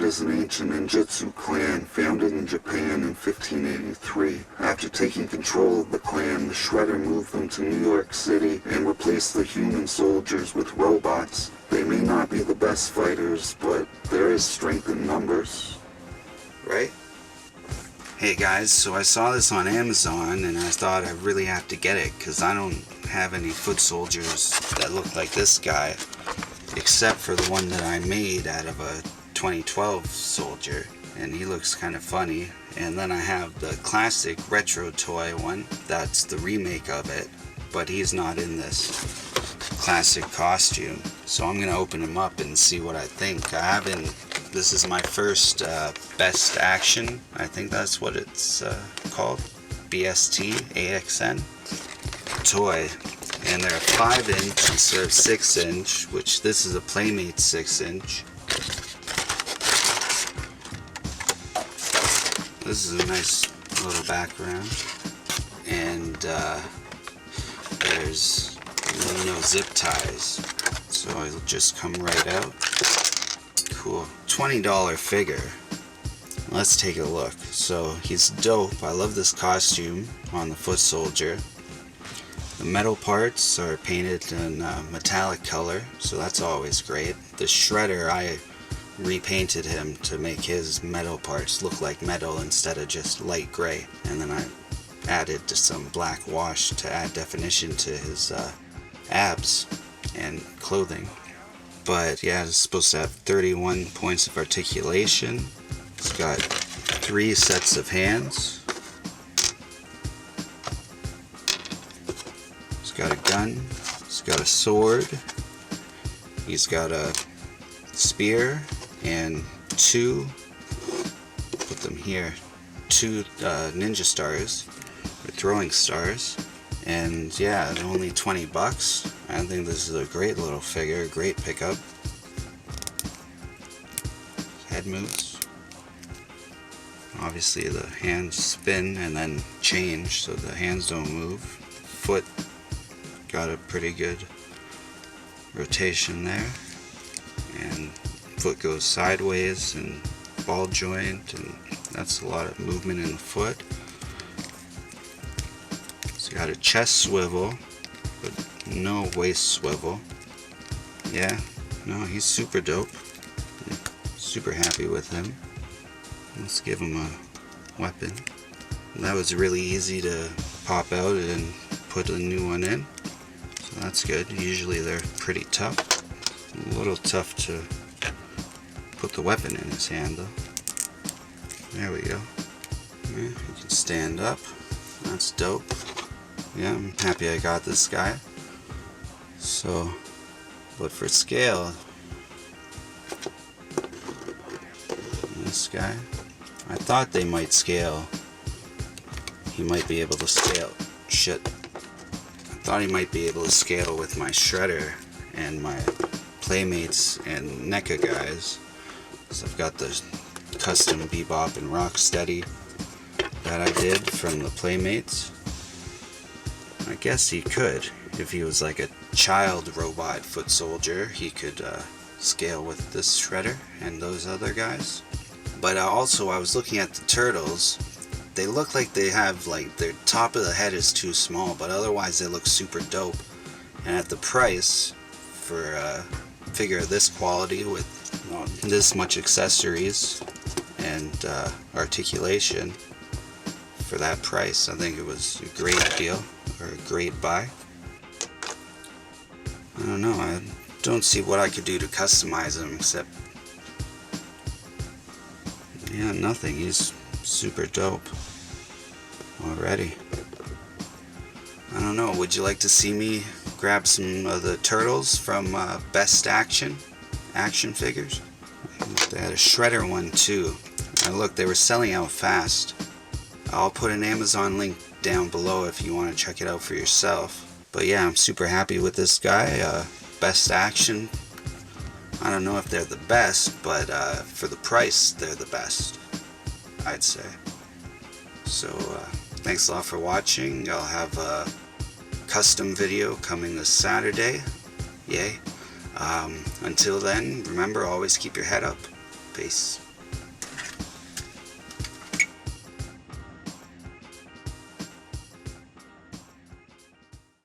is an ancient ninjutsu clan founded in Japan in 1583. After taking control of the clan, the Shredder moved them to New York City and replaced the human soldiers with robots. They may not be the best fighters, but there is strength in numbers. Right? Hey guys, so I saw this on Amazon and I thought I really have to get it because I don't have any foot soldiers that look like this guy, except for the one that I made out of a 2012 soldier, and he looks kind of funny. And then I have the classic retro toy one, that's the remake of it, but he's not in this classic costume. So I'm gonna open him up and see what I think. This is my first BST AXN, I think that's what it's called, BST AXN toy. And they're 5" instead of 6", which this is a Playmate 6". This is a nice little background. And there's no zip ties, so it'll just come right out. Cool. $20 figure. Let's take a look. So he's dope. I love this costume on the foot soldier. The metal parts are painted in metallic color, so that's always great. The Shredder, I repainted him to make his metal parts look like metal instead of just light gray, and then I added some black wash to add definition to his abs and clothing. But yeah, it's supposed to have 31 points of articulation. It's got 3 sets of hands. He's got a gun. He's got a sword. He's got a spear and 2, put them here, 2 ninja stars, or throwing stars. And yeah, only 20 bucks. I think this is a great little figure, great pickup. Head moves. Obviously the hands spin and then change, so the hands don't move. Foot got a pretty good rotation there. And foot goes sideways and ball joint, and that's a lot of movement in the foot. It's got a chest swivel, but no waist swivel. Yeah, no, he's super dope. Super happy with him. Let's give him a weapon. That was really easy to pop out and put a new one in, so that's good. Usually they're pretty tough. A little tough to put the weapon in his hand though. There we go. Yeah, he can stand up. That's dope. Yeah, I'm happy I got this guy. So, but for scale, this guy, I thought they might scale. He might be able to scale. Shit. I thought he might be able to scale with my Shredder and my Playmates and NECA guys. So I've got the custom Bebop and Rocksteady that I did from the Playmates. I guess he could. If he was like a child robot foot soldier, he could scale with this Shredder and those other guys. But also I was looking at the turtles. They look like they have, like, their top of the head is too small, but otherwise they look super dope. And at the price for a figure of this quality with this much accessories and articulation, for that price, I think it was a great deal, or a great buy. I don't know, I don't see what I could do to customize him except, yeah, nothing. He's super dope already. I don't know, would you like to see me grab some of the turtles from BST AXN figures? They had a Shredder one too. And look, they were selling out fast. I'll put an Amazon link down below if you want to check it out for yourself. But yeah, I'm super happy with this guy. BST AXN. I don't know if they're the best, but for the price, they're the best, I'd say. So thanks a lot for watching. I'll have a custom video coming this Saturday. Yay. Until then, remember, always keep your head up. Peace.